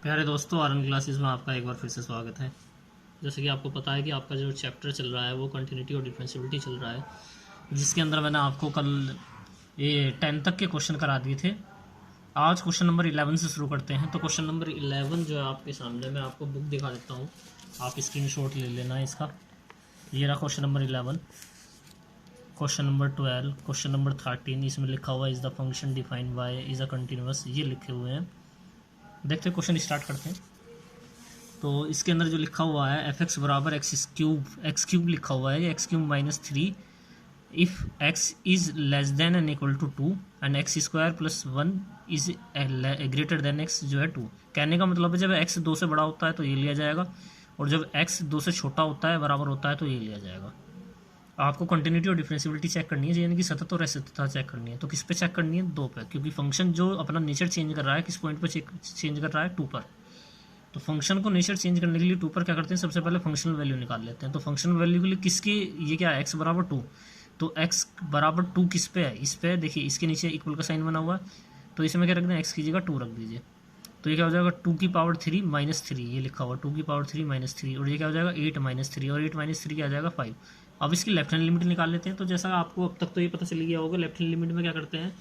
प्यारे दोस्तों, RN classes में आपका एक बार फिर से स्वागत है। जैसे कि आपको पता है कि आपका जो चैप्टर चल रहा है वो कंटिन्यूटी और डिफरेंशियबिलिटी चल रहा है, जिसके अंदर मैंने आपको कल ये 10 तक के क्वेश्चन करा दिए थे। आज क्वेश्चन नंबर 11 से शुरू करते हैं। तो क्वेश्चन नंबर 11 जो है आपके सामने, मैं आपको बुक दिखा देता हूँ, आप स्क्रीनशॉट ले लेना इसका। ये रहा question number 11, question number 12, question number 13। इसमें लिखा हुआ is the function defined by is a continuous, ये लिखे हुए हैं। देखते हैं, क्वेश्चन स्टार्ट करते हैं। तो इसके अंदर जो लिखा हुआ है एफ एक्स बराबर एक्स क्यूब लिखा हुआ है, x cube minus 3 if x is less than and equal to 2 and x square plus 1 is greater than x जो है 2। कहने का मतलब है जब एक्स 2 से बड़ा होता है तो ये लिया जाएगा, और जब एक्स 2 से छोटा होता है बराबर होता है तो ये लिया जाएगा। आपको कंटिन्यूटी और डिफरेंशियबिलिटी चेक करनी है, यानी कि सतत और असततता चेक करनी है। तो किस पे चेक करनी है? 2 पे, क्योंकि फंक्शन जो अपना नेचर चेंज कर रहा है किस पॉइंट पर चेंज कर रहा है? 2 पर। तो फंक्शन को नेचर चेंज करने के लिए 2 पर क्या करते हैं, सबसे पहले फंक्शनल वैल्यू निकाल लेते हैं। तो फंक्शनल वैल्यू के लिए किसके, ये क्या है, एक्स बराबर 2, तो एक्स बराबर 2 किस पे है? इस पे है। देखिए इसके नीचे इक्वल का साइन बना हुआ है, तो इसमें क्या रख दें, एक्स की जगह 2 रख दीजिए। तो ये क्या हो जाएगा, 2 की पावर 3 माइनस 3, ये लिखा हुआ 2 की पावर 3 माइनस 3, और ये क्या हो जाएगा 8 माइनस 3, और 8 माइनस 3 क्या आ जाएगा 5। अब इसकी लेफ्ट हैंड लिमिट निकाल लेते हैं। तो जैसा आपको अब तक तो ये पता चल गया होगा, लेफ्ट हैंड लिमिट में क्या करते हैं,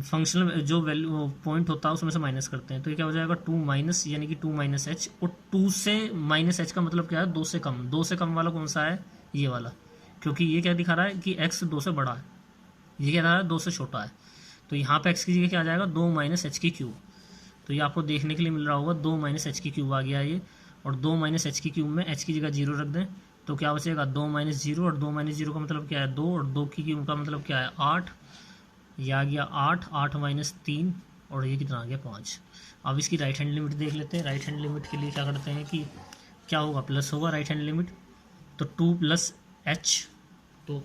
फंक्शनल जो वैल्यू पॉइंट होता है उसमें से माइनस करते हैं। तो ये क्या हो जाएगा 2 माइनस, यानी कि 2 माइनस एच, और 2 से माइनस एच का मतलब क्या है, 2 से कम। 2 से कम वाला कौन सा है, ये वाला, क्योंकि ये क्या दिखा रहा है कि एक्स 2 से बड़ा है, ये क्या रहा है 2 से छोटा है। तो यहाँ पे एक्स की जगह क्या आ जाएगा, 2 माइनस एच की क्यूब। तो ये आपको देखने के लिए मिल रहा होगा 2 माइनस एच की क्यूब आ गया ये, और 2 माइनस एच की क्यूब में एच की जगह 0 रख दें तो क्या बचेगा 2 माइनस 0, और 2 माइनस 0 का मतलब क्या है 2, और 2 की क्यूब का मतलब क्या है 8, यह आ गया 8, 8 माइनस 3, और ये कितना आ गया 5। अब इसकी राइट हैंड लिमिट देख लेते हैं। राइट हैंड लिमिट के लिए क्या करते हैं कि क्या होगा, प्लस होगा राइट हैंड लिमिट, तो 2 प्लस एच। तो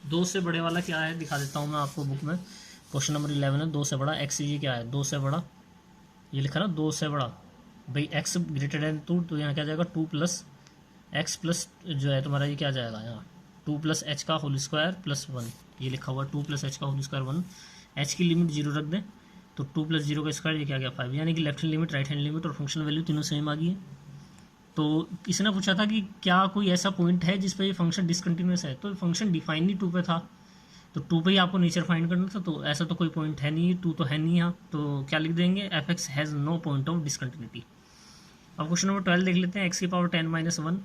2 से बड़े वाला क्या है दिखा देता हूँ मैं आपको बुक में। क्वेश्चन नंबर 11 है, 2 से बड़ा एक्स, ये क्या है 2 से बड़ा, ये लिखा ना 2 से बड़ा भाई, एक्स ग्रेटर देन 2, तो यहाँ क्या जाएगा 2 प्लस एक्स प्लस जो है तुम्हारा, ये क्या जाएगा यहाँ 2 प्लस एच का होल स्क्वायर प्लस 1, ये लिखा हुआ 2 प्लस एच का होल स्क्वायर 1। एच की लिमिट 0 रख दें तो 2 प्लस 0 का स्क्वायर, ये क्या गया 5, यानी कि left hand limit, right hand limit और फंक्शनल वैल्यू तीनों सेम आ गई है। तो इसने पूछा था कि क्या कोई ऐसा पॉइंट है जिस पर ये फंक्शन डिसकंटिन्यूस है, तो फंक्शन डिफाइन ही 2 पे था, तो 2 पे ही आपको नेचर फाइंड करना था। तो ऐसा तो कोई पॉइंट है नहीं, 2 तो है नहीं यहाँ, तो क्या लिख देंगे, f x has no point of discontinuity. अब क्वेश्चन नंबर 12 देख लेते हैं। एक्स की power 10 minus 1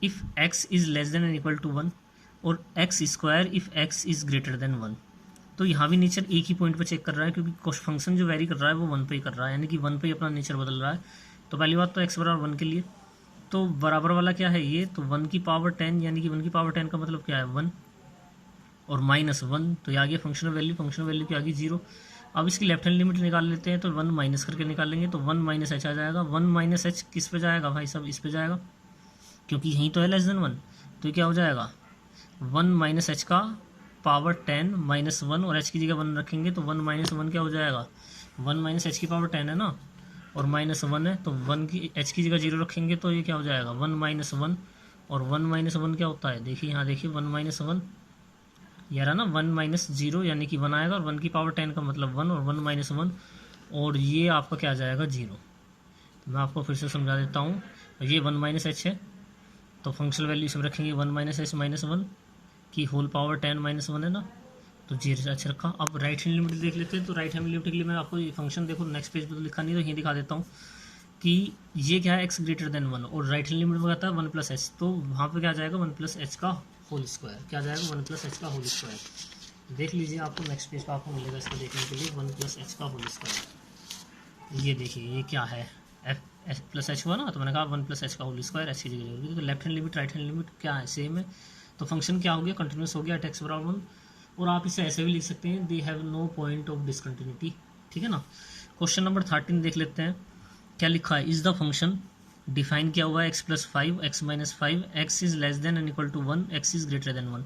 if x is less than and equal to 1, और x square if x is greater than 1। तो यहाँ भी नेचर एक ही पॉइंट पर चेक कर रहा है, क्योंकि कुछ फंक्शन जो वेरी कर रहा है वो 1 पे ही कर रहा है, यानी कि 1 पे ही अपना नेचर बदल रहा है। तो पहली बात तो एक्स बराबर 1 के लिए, तो बराबर वाला क्या है ये, तो 1 की पावर 10, यानी कि 1 की पावर 10 का मतलब क्या है 1, और माइनस 1, तो ये आ गया फंक्शनल वैल्यू, फंक्शनल वैल्यू की आ गई 0। अब इसकी लेफ्ट हैंड लिमिट निकाल लेते हैं, तो 1 माइनस करके निकालेंगे, तो 1 माइनस एच आ जाएगा। 1 माइनस एच किस पे जाएगा भाई साहब, इस पे जाएगा, क्योंकि यहीं तो है लेस देन 1। तो ये क्या हो जाएगा 1 माइनस एच का पावर 10 माइनस 1, और एच की जगह 1 रखेंगे तो 1 माइनस 1 क्या हो जाएगा, 1 माइनस एच की पावर 10 है ना, और माइनस 1 है, तो 1 की एच की जगह 0 रखेंगे तो ये क्या हो जाएगा 1 माइनस 1, और 1 माइनस 1 क्या होता है, देखिए यहाँ देखिए 1 माइनस 1, यह रहा ना 1 माइनस 0, यानी कि 1 आएगा, और 1 की पावर 10 का मतलब 1, और 1 माइनस 1, और ये आपका क्या आ जाएगा 0। तो मैं आपको फिर से समझा देता हूँ, ये 1 माइनस एच है, तो फंक्शनल वैल्यू इसमें रखेंगे 1 माइनस एच माइनस 1 की होल पावर 10 माइनस 1 है ना, तो 0 से अच्छा रखा। अब राइट हैंड लिमिट देख लेते हैं। तो राइट हैंड लिमिट के लिए मैं आपको ये फंक्शन देखो नेक्स्ट पेज पर तो लिखा नहीं, तो यहीं दिखा देता हूँ कि ये क्या है एक्स ग्रेटर देन 1, और राइट हैंड लिमिट में आता है 1 प्लस एच, तो वहाँ पे क्या जाएगा 1 प्लस एच का होल स्क्वायर, क्या जाएगा 1 प्लस एच का होल स्क्वायर। देख लीजिए, आपको नेक्स्ट पेज पर आपको मिलेगा इसको देखने के लिए 1 प्लस एच का होल स्क्वायर। ये देखिए ये क्या है, एच प्लस एच हुआ ना, तो मैंने कहा 1 प्लस एच का होल स्क्वायर, एच की जगह होगी। तो left hand limit right hand limit क्या है, सेम है। तो फंक्शन क्या हो गया, कंटिन्यूस हो गया एट एक्स बराबर 1, और आप इसे ऐसे भी लिख सकते हैं, they have no point of discontinuity, ठीक है ना। क्वेश्चन नंबर 13 देख लेते हैं। क्या लिखा है, इज द फंक्शन डिफाइन किया हुआ है x plus 5 x minus 5 x is less than and equal to 1 x is greater than 1।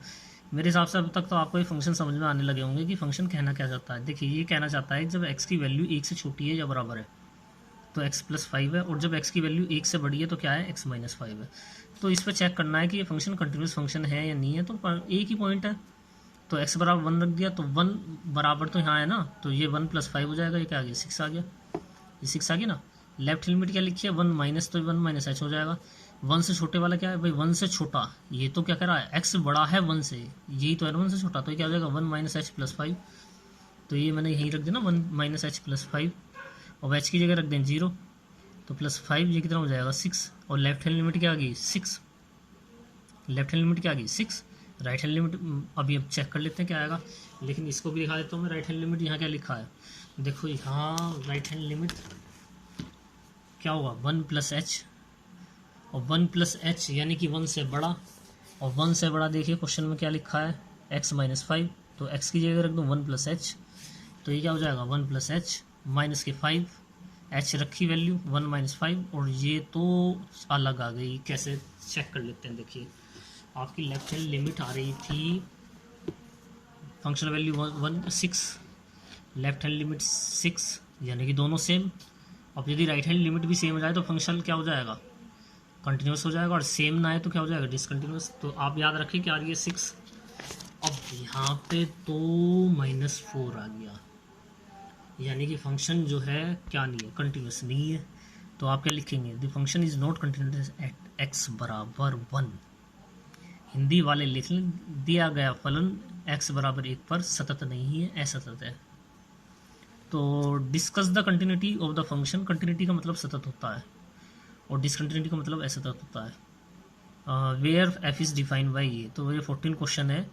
मेरे हिसाब से अब तक तो आपको ये फंक्शन समझ में आने लगे होंगे कि फंक्शन कहना क्या चाहता है। देखिए ये कहना चाहता है जब एक्स की वैल्यू 1 से छोटी है या बराबर है तो एक्स प्लस 5 है, और जब एक्स की वैल्यू 1 से बड़ी है तो क्या है एक्स माइनस 5 है। तो इस पर चेक करना है कि ये फंक्शन कंटिन्यूस फंक्शन है या नहीं है। तो एक ही पॉइंट है, तो एक्स बराबर 1 रख दिया, तो 1 बराबर तो यहाँ है ना, तो ये 1 प्लस 5 हो जाएगा, ये क्या आ गया 6 आ गया, ये 6 आ गया ना। लेफ्ट हैंड लिमिट क्या लिखी है, 1 माइनस, तो 1 माइनस एच हो जाएगा। 1 से छोटे वाला क्या है भाई, 1 से छोटा, ये तो क्या कर रहा है, एक्स बड़ा है 1 से, यही तो है 1 से छोटा, तो ये क्या हो जाएगा 1 माइनस एच प्लस 5, तो ये मैंने यहीं रख दिया ना 1 माइनस एच प्लस 5, और एच की जगह रख दें 0, तो प्लस 5 ये कितना हो जाएगा 6, और लेफ्ट हैंड लिमिट क्या आ गई 6, लेफ्ट हैंड लिमिट क्या आ गई 6, राइट हैंड लिमिट अभी अब चेक कर लेते हैं क्या आएगा, लेकिन इसको भी दिखा देता हूँ मैं। राइट हैंड लिमिट यहाँ क्या लिखा है, देखो यहाँ राइट हैंड लिमिट क्या होगा 1 प्लस एच, और 1 प्लस एच यानी कि 1 से बड़ा, और 1 से बड़ा देखिए क्वेश्चन में क्या लिखा है x माइनस 5, तो x की जगह रख दो 1 प्लस एच, तो ये क्या हो जाएगा 1 प्लस एच माइनस के 5, एच रखी वैल्यू 1 माइनस 5, और ये तो अलग आ गई, कैसे चेक कर लेते हैं। देखिए आपकी लेफ्ट हैंड लिमिट आ रही थी function value 6, left hand limit 6 यानी कि दोनों सेम। अब यदि राइट हैंड लिमिट भी सेम हो जाए तो फंक्शन क्या हो जाएगा, कंटिन्यूस हो जाएगा, और सेम ना आए तो क्या हो जाएगा डिसकंटिन्यूस। तो आप याद रखिए क्या आ रही है 6, अब यहाँ पे तो -4 आ गया, यानी कि फंक्शन जो है क्या नहीं है, कंटिन्यूस नहीं है। तो आप क्या लिखेंगे, the function is not continuous eight x बराबर 1। हिंदी वाले लिख लें, दिया गया फलन x बराबर 1 पर सतत नहीं है, असतत है। तो discuss the continuity of the function, continuity का मतलब सतत होता है, और डिसकंटिन्यूटी का मतलब असतत होता है। Where f is defined by ये, तो ये 14 क्वेश्चन है।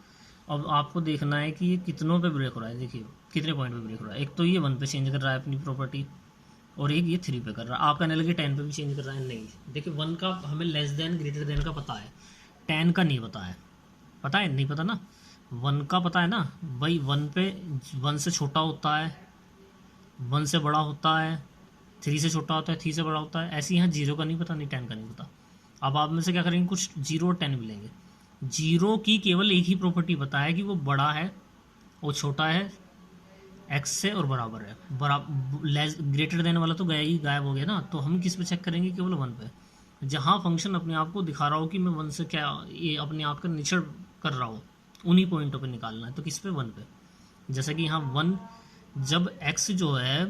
अब आपको देखना है कि ये कितनों पे ब्रेक हो रहा है, देखिए कितने पॉइंट पे ब्रेक हो रहा है। एक तो ये 1 पे चेंज कर रहा है अपनी प्रॉपर्टी, और एक ये 3 पे कर रहा है। आप कहने लगे 10 पे भी चेंज कर रहा है, नहीं, देखिए 1 का हमें लेस देन ग्रेटर देन का पता है, 10 का नहीं पता है, पता है नहीं पता ना, 1 का पता है ना भाई, 1 पे 1 से छोटा होता है, 1 से बड़ा होता है, 3 से छोटा होता है, 3 से बड़ा होता है। ऐसे यहाँ 0 का नहीं पता, नहीं 10 का नहीं पता। अब आप में से क्या करेंगे, कुछ 0 और 10 मिलेंगे। 0 की केवल एक ही प्रॉपर्टी पता है कि वो बड़ा है, वो छोटा है x से और बराबर है, लेस ग्रेटर देन वाला तो गया ही, गायब हो गया ना। तो हम किस पे चेक करेंगे, केवल 1 पे, जहाँ फंक्शन अपने आप को दिखा रहा हो कि मैं 1 से क्या ये अपने आप का निरीक्षण कर रहा हूँ, उन्हीं पॉइंटों पे निकालना है। तो किस पे, 1 पे। जैसे कि यहाँ 1 जब x जो है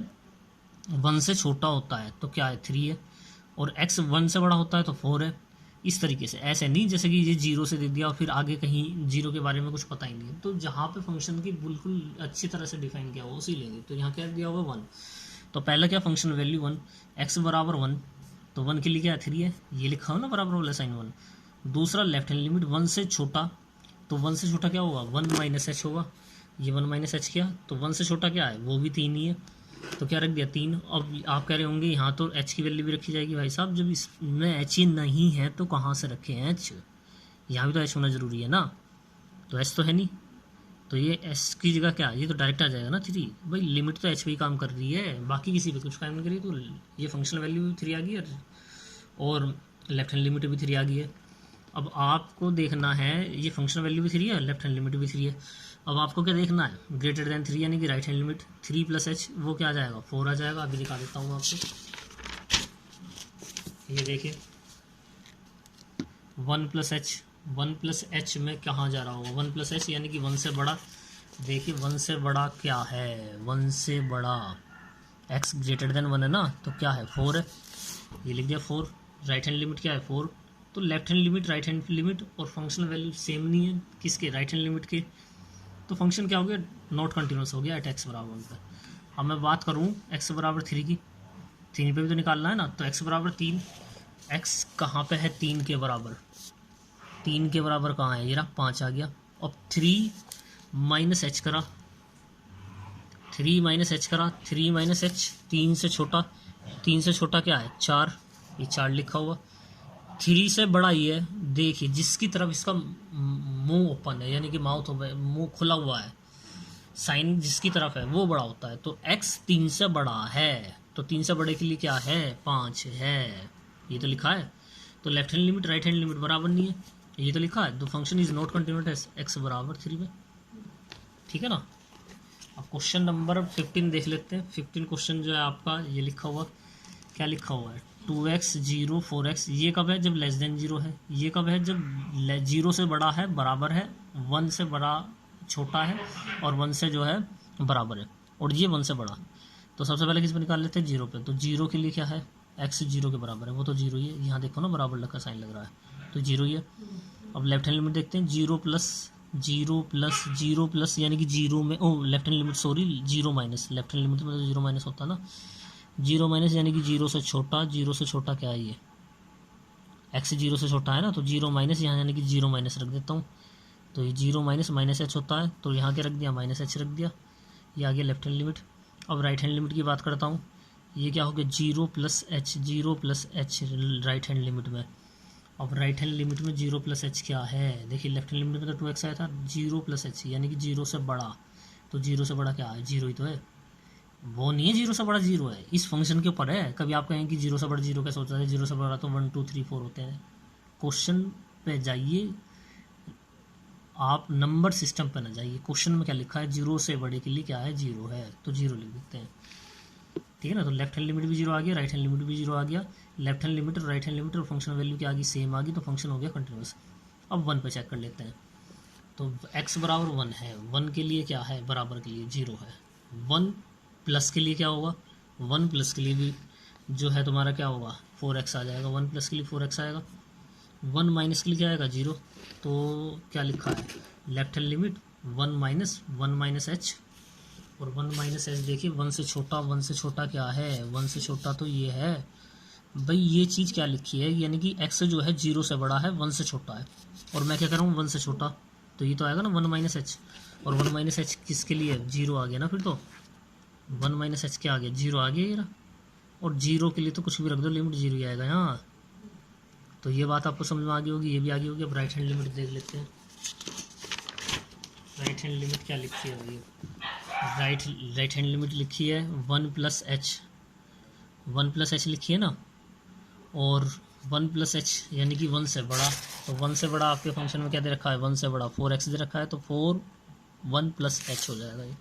1 से छोटा होता है तो क्या है 3 है, और x 1 से बड़ा होता है तो 4 है। इस तरीके से, ऐसे नहीं जैसे कि ये 0 से दे दिया और फिर आगे कहीं 0 के बारे में कुछ पता ही नहीं है। तो जहाँ पे फंक्शन की बिल्कुल अच्छी तरह से डिफाइन किया हुआ उसी लेंगे। तो यहाँ क्या दिया हुआ 1, तो पहला क्या फंक्शन वैल्यू 1, x बराबर 1, तो 1 के लिए क्या 3 है, ये लिखा हो ना बराबर वाला साइन 1। दूसरा लेफ्ट हैंड लिमिट 1 से छोटा, तो 1 से छोटा क्या होगा 1 माइनस एच होगा, ये 1 माइनस एच किया, तो 1 से छोटा क्या है वो भी 3 ही है, तो क्या रख दिया 3। अब आप कह रहे होंगे यहाँ तो h की वैल्यू भी रखी जाएगी, भाई साहब जब इसमें h ही नहीं है तो कहाँ से रखें h, यहाँ भी तो h होना ज़रूरी है ना, तो h तो है नहीं, तो ये h की जगह क्या, ये तो डायरेक्ट आ जाएगा ना 3। भाई लिमिट तो h पे ही काम कर रही है, बाकी किसी पे कुछ काम नहीं करी, तो ये फंक्शनल वैल्यू भी 3 आ गई है, और लेफ्ट हैंड लिमिट भी 3 आ गई है। अब आपको देखना है, ये फंक्शनल वैल्यू भी 3 है, लेफ्ट हैंड लिमिट भी 3 है। अब आपको क्या देखना है, ग्रेटर देन 3 यानी कि right hand limit 3 plus H, वो क्या आ जाएगा 4 आ जाएगा। अभी दिखा देता हूँ आपको, ये देखिए 1 प्लस एच, 1 प्लस एच में कहाँ जा रहा होगा 1 प्लस एच यानी कि 1 से बड़ा। देखिए 1 से बड़ा क्या है, 1 से बड़ा x ग्रेटर देन 1 है ना, तो क्या है 4 है, ये लिख दिया 4। राइट हैंड लिमिट क्या है 4, तो left hand limit right hand limit और फंक्शनल वैल्यू सेम नहीं है, किसके, राइट हैंड लिमिट के, तो फंक्शन क्या हो गया नॉट कंटिन्यूस हो गया एट x बराबर 1 पर। अब मैं बात करूँ x बराबर 3 की, 3 पे भी तो निकालना है ना, तो x बराबर 3, x कहाँ पे है 3 के बराबर, 3 के बराबर कहाँ है, ये रहा 5 आ गया। अब 3 माइनस एच करा, 3 माइनस एच करा, 3 माइनस एच 3 से छोटा, 3 से छोटा क्या है 4, ये 4 लिखा हुआ। 3 से बड़ा ये है, देखिए जिसकी तरफ इसका मुंह ओपन है यानी कि माउथ मुंह खुला हुआ है, साइन जिसकी तरफ है वो बड़ा होता है। तो x 3 से बड़ा है, तो 3 से बड़े के लिए क्या है 5 है, ये तो लिखा है। तो left hand limit right hand limit बराबर नहीं है, ये तो लिखा है। The function is not continuous x बराबर 3 में, ठीक है ना। अब क्वेश्चन नंबर 15 देख लेते हैं। 15 क्वेश्चन जो है आपका ये लिखा हुआ, क्या लिखा हुआ है 2x 0 4x, ये कब है जब लेस देन 0 है, ये कब है जब 0 से बड़ा है बराबर है, 1 से बड़ा छोटा है, और 1 से जो है बराबर है, और ये 1 से बड़ा। तो सबसे पहले किस पे निकाल लेते हैं 0 पे, तो 0 के लिए क्या है एक्स 0 के बराबर है, वो तो 0 ही है, यहाँ देखो ना बराबर लगा साइन लग रहा है, तो 0 ही है। अब लेफ्ट हैंड लिमिट देखते हैं, 0 प्लस यानी कि 0 में left hand limit sorry 0 minus, left hand limit में तो 0 माइनस होता है ना, 0 माइनस यानी कि 0 से छोटा, 0 से छोटा क्या है ये एक्स 0 से छोटा है ना, तो 0 माइनस यहाँ यानी कि 0 माइनस रख देता हूँ, तो ये 0 माइनस एच होता है, तो यहाँ के रख दिया माइनस एच रख दिया, ये आ गया लेफ्ट हैंड लिमिट। अब राइट हैंड लिमिट की बात करता हूँ, ये क्या हो गया 0 plus H right hand limit में। अब राइट हैंड लिमिट में 0 प्लस एच क्या है, देखिए लेफ्ट हैंड लिमिट में तो 2x आया था, 0 प्लस एच यानी कि 0 से बड़ा, तो 0 से बड़ा क्या है 0 ही तो है, वो नहीं है 0 से बड़ा 0 है, इस फंक्शन के ऊपर है। कभी आप कहें कि 0 से बड़ा 0 कैसे होता है, 0 से बड़ा तो 1 2 3 4 होते हैं। क्वेश्चन पे जाइए, आप नंबर सिस्टम पे ना जाइए, क्वेश्चन में क्या लिखा है 0 से बड़े के लिए क्या है 0 है, तो 0 लिख देते हैं, ठीक है ना। तो लेफ्ट हैंड लिमिट भी 0 आ गया, राइट हैंड लिमिट भी 0 आ गया, लेफ्ट हैंड लिमिट और राइट हैंड लिमिट और फंक्शन वैल्यू क्या आ गई सेम आ गई, तो फंक्शन हो गया कंटिन्यूस। अब 1 पे चेक कर लेते हैं, तो x बराबर 1 है, 1 के लिए क्या है बराबर के लिए 0 है, 1 प्लस के लिए क्या होगा, 1 प्लस के लिए भी जो है तुम्हारा क्या होगा 4x आ जाएगा, 1 प्लस के लिए 4x आएगा, 1 माइनस के लिए क्या आएगा 0, तो क्या लिखा है left hand limit 1 minus H, और 1 माइनस एच देखिए 1 से छोटा क्या है, 1 से छोटा तो ये है भाई, ये चीज़ क्या लिखी है यानी कि x जो है 0 से बड़ा है 1 से छोटा है, और मैं क्या कर रहा हूँ 1 से छोटा, तो ये तो आएगा ना 1 माइनस एच, और 1 माइनस एच किसके लिए 0 आ गया ना, फिर तो 1 माइनस एच क्या आ गया 0 आ गया ये रहा, और 0 के लिए तो कुछ भी रख दो लिमिट 0 ही आएगा यहाँ, तो ये बात आपको समझ में आ गई होगी, ये भी आ गई होगी। अब राइट हैंड लिमिट देख लेते हैं, राइट हैंड लिमिट क्या लिखी है भाई, राइट हैंड लिमिट लिखी है 1 प्लस एच लिखी है ना, और 1 प्लस एच यानी कि 1 से बड़ा, तो 1 से बड़ा आपके फंक्शन में क्या दे रखा है 1 से बड़ा 4x दे रखा है, तो 1 प्लस एच हो जाएगा, ये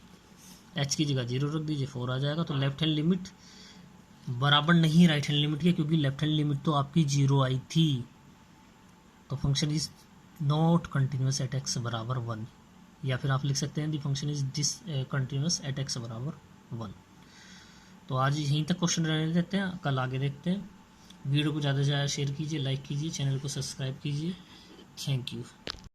एच की जगह 0 रख दीजिए 4 आ जाएगा। तो लेफ्ट हैंड लिमिट बराबर नहीं राइट हैंड लिमिट के, क्योंकि लेफ्ट हैंड लिमिट तो आपकी 0 आई थी, तो function is not continuous at x बराबर 1, या फिर आप लिख सकते हैं the function is discontinuous at x बराबर 1। तो आज यहीं तक क्वेश्चन रहने देते हैं, कल आगे देखते हैं। वीडियो को ज़्यादा से ज़्यादा शेयर कीजिए, लाइक कीजिए, चैनल को सब्सक्राइब कीजिए। Thank you.